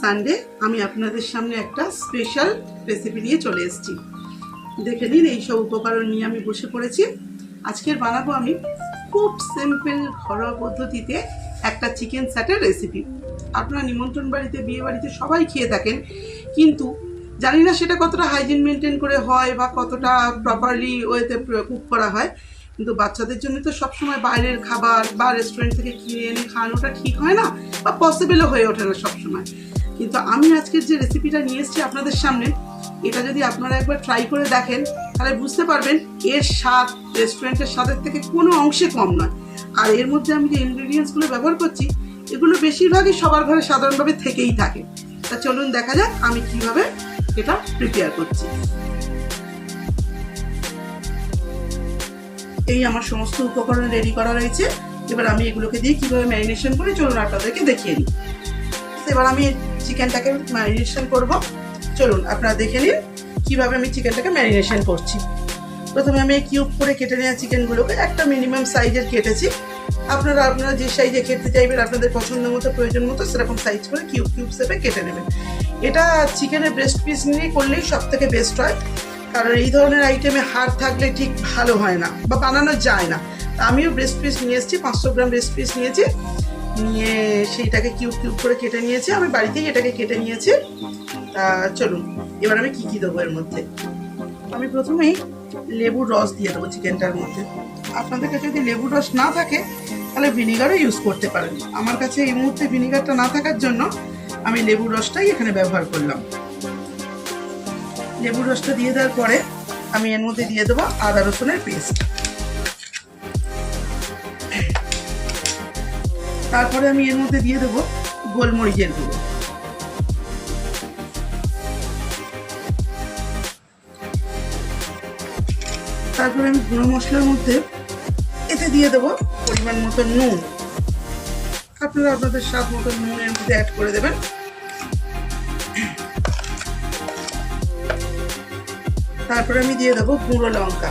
Sunday আমি আপনাদের সামনে একটা স্পেশাল রেসিপি নিয়ে চলে এসেছি। দেখে নিন, এই সব উপকরণ নিয়ে আমি বসে পড়েছি। আজকের বানাবো আমি খুব সিম্পল ঘরোয়া পদ্ধতিতে একটা চিকেন স্যাটের রেসিপি। আপনারা নিমন্ত্রণ বাড়িতে, বিয়ে বাড়িতে সবাই খেয়ে থাকেন, কিন্তু জানি না সেটা কতটা হাইজিন মেনটেন করে হয় বা কতটা প্রপারলি ওয়েতে কুক করা হয়। কিন্তু বাচ্চাদের জন্য তো সবসময় বাইরের খাবার বা রেস্টুরেন্ট থেকে কিনে এনে খাওয়ানোটা ঠিক হয় না বা পসিবলও হয়ে ওঠে না সবসময়। কিন্তু আমি আজকের যে রেসিপিটা নিয়ে এসেছি আপনাদের সামনে, এটা যদি আপনারা একবার ট্রাই করে দেখেন তাহলে বুঝতে পারবেন এর স্বাদ রেস্টুরেন্টের স্বাদের থেকে কোনো অংশে কম নয়। আর এর মধ্যে আমি যে ইনগ্রিডিয়েন্টসগুলো ব্যবহার করছি এগুলো বেশিরভাগই সবার ঘরে সাধারণভাবে থেকেই থাকে। তা চলুন দেখা যাক আমি কিভাবে এটা প্রিপেয়ার করছি। এই আমার সমস্ত উপকরণ রেডি করা রয়েছে। এবার আমি এগুলোকে দিয়ে কিভাবে ম্যারিনেশন করি চলুন আপনাদেরকে দেখিয়ে নিই। এবার আমি চিকেনটাকে ম্যারিনেশন করব। চলুন আপনারা দেখে নিন কিভাবে আমি চিকেনটাকে ম্যারিনেশন করছি। প্রথমে আমি কিউব করে কেটে নেওয়া চিকেনগুলোকে একটা মিনিমাম সাইজের কেটেছি। আপনারা যে সাইজে খেতে চাইবেন আপনাদের পছন্দ মতো, প্রয়োজন মতো সেরকম সাইজ করে কিউব শেপে কেটে নেবেন। এটা চিকেনের ব্রেস্ট পিস নিয়ে করলেই সব থেকে বেস্ট হয়, কারণ এই ধরনের আইটেমে হাড় থাকলে ঠিক ভালো হয় না বা বানানো যায় না। আমিও ব্রেস্ট পিস নিয়ে এসেছি, 500 গ্রাম ব্রেস্ট পিস নিয়েছি, নিয়ে সেইটাকে কিউব করে কেটে নিয়েছি। আমি বাড়িতেই এটাকে কেটে নিয়েছি। চলুন এবার আমি কি দেবো এর মধ্যে। আমি প্রথমেই লেবুর রস দিয়ে দেবো চিকেনটার মধ্যে। আপনাদের কাছে যদি লেবুর রস না থাকে তাহলে ভিনিগারও ইউজ করতে পারেন। আমার কাছে এই মুহূর্তে ভিনিগারটা না থাকার জন্য আমি লেবুর রসটাই এখানে ব্যবহার করলাম। লেবুর রসটা দিয়ে দেওয়ার পরে আমি এর মধ্যে দিয়ে দেবো আদা রসুনের পেস্ট। তারপরে আমি এর মধ্যে দিয়ে দেবো গোলমরিচের গুঁড়ো। তারপরে আমি গুঁড়ো মশলার মধ্যে এতে দিয়ে দেবো পরিমাণ মতো নুন। আপনারা আপনাদের স্বাদ মতো নুন এর মধ্যে অ্যাড করে দেবেন। তারপরে আমি দিয়ে দেবো গুঁড়ো লঙ্কা।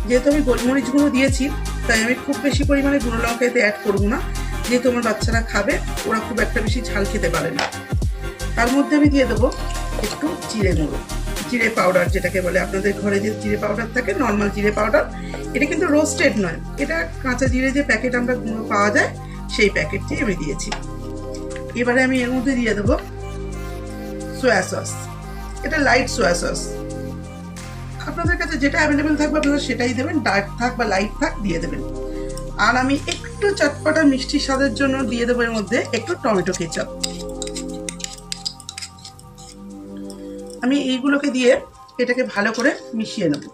যেহেতু আমি গোলমরিচ গুঁড়ো দিয়েছি তাই আমি খুব বেশি পরিমাণে গুঁড়ো লঙ্কা এতে অ্যাড করবো না, যেহেতু আমার বাচ্চারা খাবে, ওরা খুব একটা বেশি ঝাল খেতে পারে না। তার মধ্যে আমি দিয়ে দেবো একটু জিরে গুঁড়ো, জিরে পাউডার যেটাকে বলে। আপনাদের ঘরে যে জিরে পাউডার থাকে, নর্মাল জিরে পাউডার, এটা কিন্তু রোস্টেড নয়, এটা কাঁচা জিরে যে প্যাকেট আমরা গুঁড়ো পাওয়া যায় সেই প্যাকেটটি আমি দিয়েছি। এবারে আমি এর মধ্যে দিয়ে দেবো সোয়া সস। এটা লাইট সোয়া সস, আপনাদের কাছে যেটা অ্যাভেলেবেল থাকবে আপনারা সেটাই দেবেন, ডার্ক থাক বা লাইট থাক দিয়ে দেবেন। আর আমি একটু চটপটা মিষ্টি স্বাদের জন্য দিয়ে দেবো এর মধ্যে একটু টমেটো কেচাপ। আমি এইগুলোকে দিয়ে এটাকে ভালো করে মিশিয়ে নেব।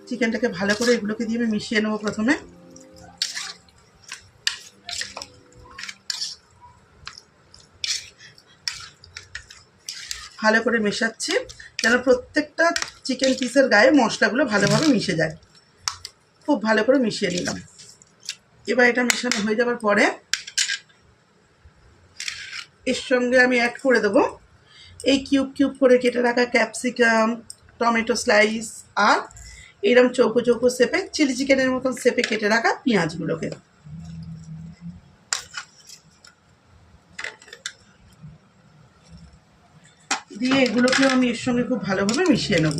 চিকেনটাকে ভালো করে এগুলোকে দিয়ে আমি মিশিয়ে নেব। প্রথমে ভালো করে মেশাচ্ছি যেন প্রত্যেকটা চিকেন পিসের গায়ে মশলাগুলো ভালোভাবে মিশে যায়। খুব ভালো করে মিশিয়ে নিলাম। এবার এটা মেশানো হয়ে যাওয়ার পরে এর সঙ্গে আমি অ্যাড করে দেবো এই কিউব করে কেটে রাখা ক্যাপসিকাম, টমেটো স্লাইস আর এরকম চৌকো শেপে চিলি চিকেনের মতন শেপে কেটে রাখা পেঁয়াজগুলোকে। দিয়ে এগুলোকেও আমি এর সঙ্গে খুব ভালোভাবে মিশিয়ে নেব।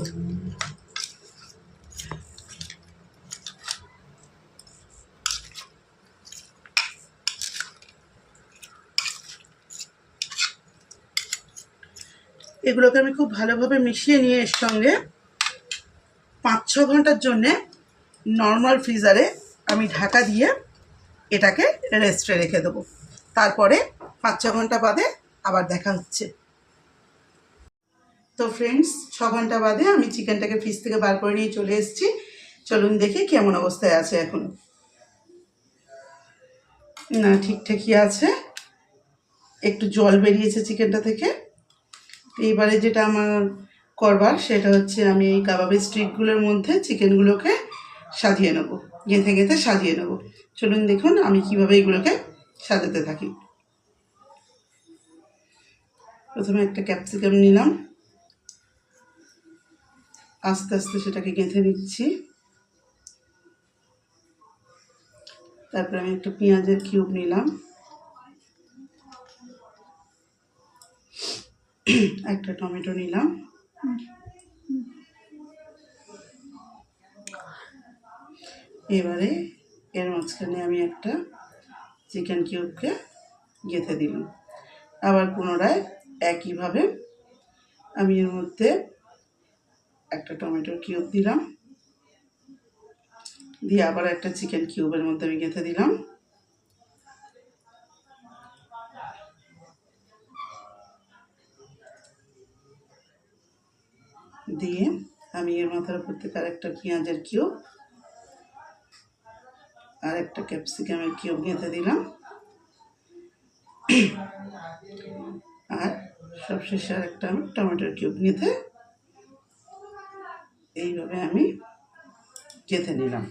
এগুলোকে আমি খুব ভালোভাবে মিশিয়ে নিয়ে এর সঙ্গে 5-6 ঘন্টার জন্যে নর্মাল ফ্রিজারে আমি ঢাকা দিয়ে এটাকে রেস্টে রেখে দেবো। তারপরে 5-6 ঘন্টা বাদে আবার দেখা হচ্ছে। তো ফ্রেন্ডস, 6 ঘন্টা বাদে আমি চিকেনটাকে ফ্রিজ থেকে বার করে নিয়ে চলে এসেছি। চলুন দেখি কেমন অবস্থায় আছে এখন। না, ঠিকঠাকই আছে, একটু জল বেরিয়েছে চিকেনটা থেকে। এইবারে যেটা আমার করবার সেটা হচ্ছে আমি এই কাবাবের স্টিকগুলোর মধ্যে চিকেনগুলোকে সাজিয়ে নেব, গেঁথে সাজিয়ে নেব। চলুন দেখুন আমি কিভাবে এগুলোকে সাজাতে থাকি। প্রথমে একটা ক্যাপসিকাম নিলাম, আস্তে আস্তে সেটাকে গেঁথে নিচ্ছি। তারপরে আমি একটু পেঁয়াজের কিউব নিলাম, একটা টমেটো নিলাম, এবারে এর মাঝখানে আমি একটা চিকেন কিউবকে গেঁথে দিলাম। আবার পুনরায় একইভাবে আমি এর মধ্যে একটা টমেটোর কিউব দিলাম, দিয়ে আবার একটা চিকেন কিউবের মধ্যে আমি গেঁথে দিলাম। দিয়ে আমি এর মাথার উপর থেকে আরেকটা পেঁয়াজের কিউব আর একটা ক্যাপসিকামের কিউব গেঁথে দিলাম। আর সবশেষে আরেকটা আমি টমেটোর কিউব গেঁথে এইভাবে আমি গেঁথে নিলাম।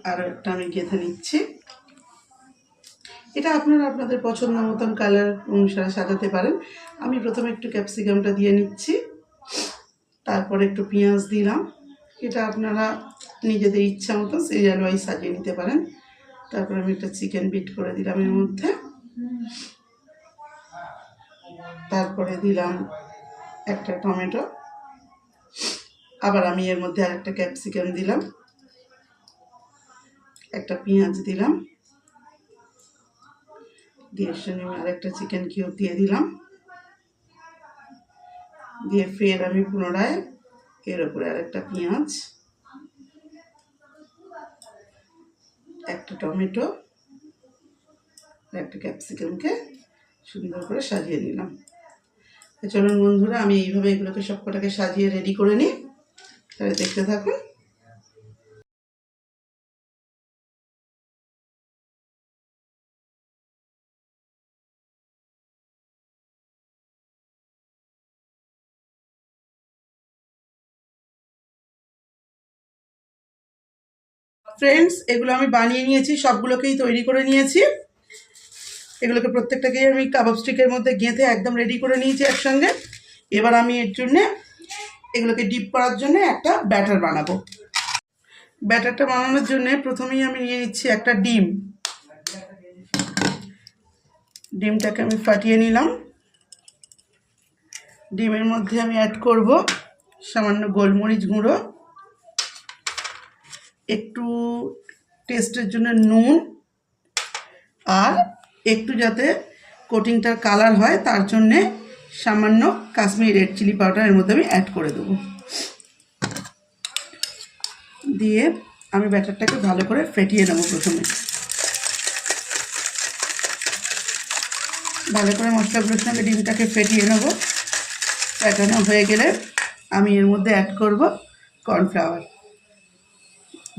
আর একটা আমি গেঁথে নিচ্ছি। এটা আপনারা আপনাদের পছন্দ মতন কালার অনুসারে সাজাতে পারেন। আমি প্রথমে একটু ক্যাপসিকামটা দিয়ে নিচ্ছি, তারপরে একটু পেঁয়াজ দিলাম। এটা আপনারা নিজেদের ইচ্ছা মতো সিরিয়াল ওয়াইজ সাজিয়ে নিতে পারেন। তারপরে আমি একটা চিকেন বিট করে দিলাম এর মধ্যে, তারপরে দিলাম একটা টমেটো, আবার আমি এর মধ্যে আরেকটা ক্যাপসিকাম দিলাম, একটা পেঁয়াজ দিলাম, দিয়ে সঙ্গে আমি আরেকটা চিকেন কিউব দিয়ে দিলাম। দিয়ে ফের আমি পুনরায় এর উপরে আরেকটা পেঁয়াজ, একটা টমেটো, একটা ক্যাপসিকামকে সুন্দর করে সাজিয়ে নিলাম। চলুন বন্ধুরা, আমি এইভাবে এগুলোকে সবকটাকে সাজিয়ে রেডি করে নিই, তাহলে দেখতে থাকুন। ফ্রেন্ডস, এগুলো আমি বানিয়ে নিয়েছি, সবগুলোকেই তৈরি করে নিয়েছি। এগুলোকে প্রত্যেকটাকেই আমি কাবাব স্টিকের মধ্যে গেঁথে একদম রেডি করে নিয়েছি একসঙ্গে। এবার আমি এর জন্যে এগুলোকে ডিপ করার জন্য একটা ব্যাটার বানাবো। ব্যাটারটা বানানোর জন্য প্রথমেই আমি নিয়ে নিচ্ছি একটা ডিম। ডিমটাকে আমি ফাটিয়ে নিলাম। ডিমের মধ্যে আমি অ্যাড করব সামান্য গোলমরিচ গুঁড়ো, একটু টেস্টের জন্য নুন, আর একটু যাতে কোটিংটার কালার হয় তার জন্যে সামান্য কাশ্মীরি রেড চিলি পাউডার এর মধ্যে আমি অ্যাড করে দেবো। দিয়ে আমি ব্যাটারটাকে ভালো করে ফেটিয়ে নেব। প্রথমে ভালো করে মশলাগুলোর সঙ্গে ডিমটাকে ফেটিয়ে নেব। ফেটানো হয়ে গেলে আমি এর মধ্যে অ্যাড করব কর্নফ্লাওয়ার।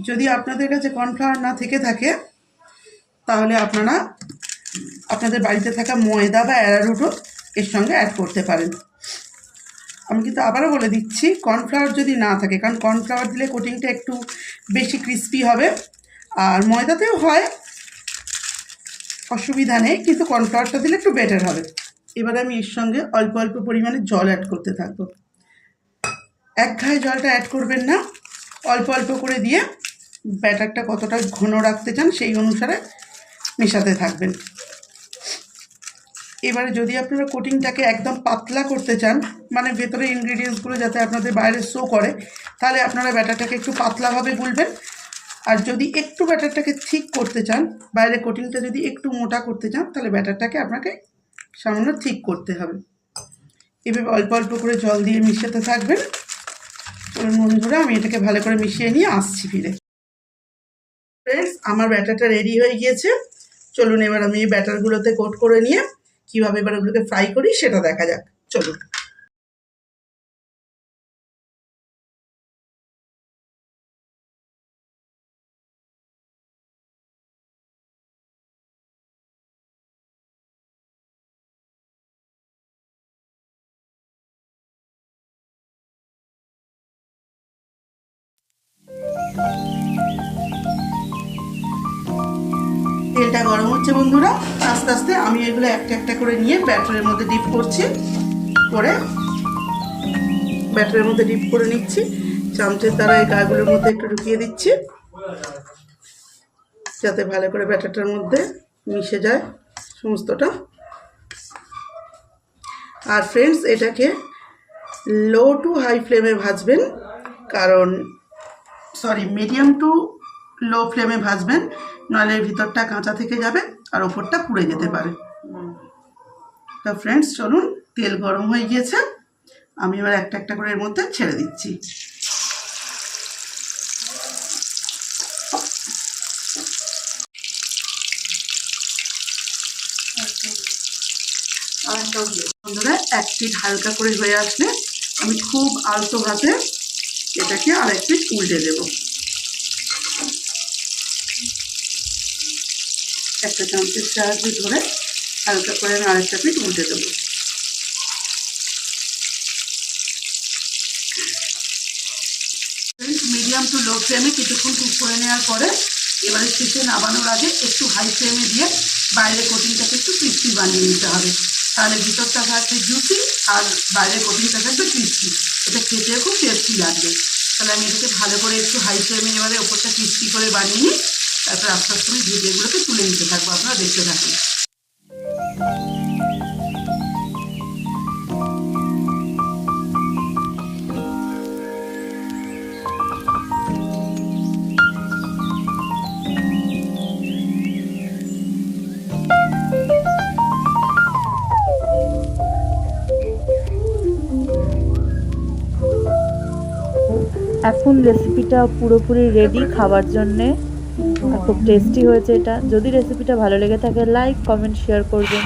যদি আপনাদের কাছে কর্নফ্লাওয়ার না থেকে থাকে তাহলে আপনারা আপনাদের বাড়িতে থাকা ময়দা বা অ্যারারুটও এর সঙ্গে অ্যাড করতে পারেন। আমি কিন্তু আবারও বলে দিচ্ছি, কর্নফ্লাওয়ার যদি না থাকে, কারণ কর্নফ্লাওয়ার দিলে কোটিংটা একটু বেশি ক্রিস্পি হবে, আর ময়দাতেও হয়, অসুবিধা নেই, কিন্তু কর্নফ্লাওয়ারটা দিলে একটু বেটার হবে। এবার আমি এর সঙ্গে অল্প অল্প পরিমাণে জল অ্যাড করতে থাকবো। এক ঘায়ে জলটা অ্যাড করবেন না, অল্প অল্প করে দিয়ে ব্যাটারটা কতটা ঘন রাখতে চান সেই অনুসারে মেশাতে থাকবেন। এবারে যদি আপনারা কোটিংটাকে একদম পাতলা করতে চান, মানে ভেতরে ইনগ্রিডিয়েন্টসগুলো যাতে আপনাদের বাইরে শো করে, তাহলে আপনারা ব্যাটারটাকে একটু পাতলাভাবে গুলবেন। আর যদি একটু ব্যাটারটাকে ঠিক করতে চান, বাইরে কোটিংটা যদি একটু মোটা করতে চান, তাহলে ব্যাটারটাকে আপনাকে সামান্য ঠিক করতে হবে। এভাবে অল্প অল্প করে জল দিয়ে মিশাতে থাকবেন। বন্ধুরা, আমি এটাকে ভালো করে মিশিয়ে নিয়ে আসছি ফিরে। ফ্রেন্ডস, আমার ব্যাটারটা রেডি হয়ে গিয়েছে। চলুন এবার আমি এই ব্যাটারগুলোতে কোট করে নিয়ে কীভাবে এবার ওগুলোকে ফ্রাই করি সেটা দেখা যাক। চলুন। তেলটা গরম হচ্ছে বন্ধুরা, আস্তে আস্তে আমি এগুলো একটা একটা করে নিয়ে ব্যাটারের মধ্যে ডিপ করছি, করে ব্যাটারের মধ্যে ডিপ করে নিচ্ছি। চামচের দ্বারা এই গাগুলোর মধ্যে একটু ঢুকিয়ে দিচ্ছি, যাতে ভালো করে ব্যাটারটার মধ্যে মিশে যায় সমস্তটা। আর ফ্রেন্ডস এটাকে লো টু হাই ফ্লেমে ভাজবেন, কারণ মিডিয়াম টু লো ফ্লেমে ভাজবেন, নাহলে ভিতরটা কাঁচা থেকে যাবে আর ওপরটা পুড়ে যেতে পারে। তো ফ্রেন্ডস চলুন, তেল গরম হয়ে গিয়েছে, আমি এবার একটা একটা করে এর মধ্যে ছেড়ে দিচ্ছি। বন্ধুরা, এক পিঠ হালকা করে হয়ে আসলে আমি খুব আলতো হাতে এটাকে আরেক পিঠ উল্টে দেব। একটা চামচের সাহায্যে ধরে হালকা করে আমি আরেকটা পিঠ উল্টে দেবো। মিডিয়াম টু লো ফ্লেমে কিছুক্ষণ কুক করে নেওয়ার পরে এবারে শেষে নামানোর আগে একটু হাই ফ্লেমে দিয়ে বাইরের কোটিংটাকে একটু ক্রিস্পি বানিয়ে নিতে হবে, তাহলে ভিতরটা থাকবে জুসি আর বাইরের কোটিংটা থাকবে ক্রিস্পি। এটা খেতে খুব টেস্টি লাগবে। তাহলে আমি এটাকে ভালো করে একটু হাই ফ্লেমে এবারে ওপরটা ক্রিস্পি করে বানিয়ে নিই, তারপর আস্তে আস্তে আমি ভিডিওগুলোকে তুলে নিতে থাকবো, আপনারা দেখতে থাকুন। এখন রেসিপিটা পুরোপুরি রেডি খাওয়ার জন্যে। খুব টেস্টি হয়েছে এটা। যদি রেসিপিটা ভালো লেগে থাকে লাইক কমেন্ট শেয়ার করবেন।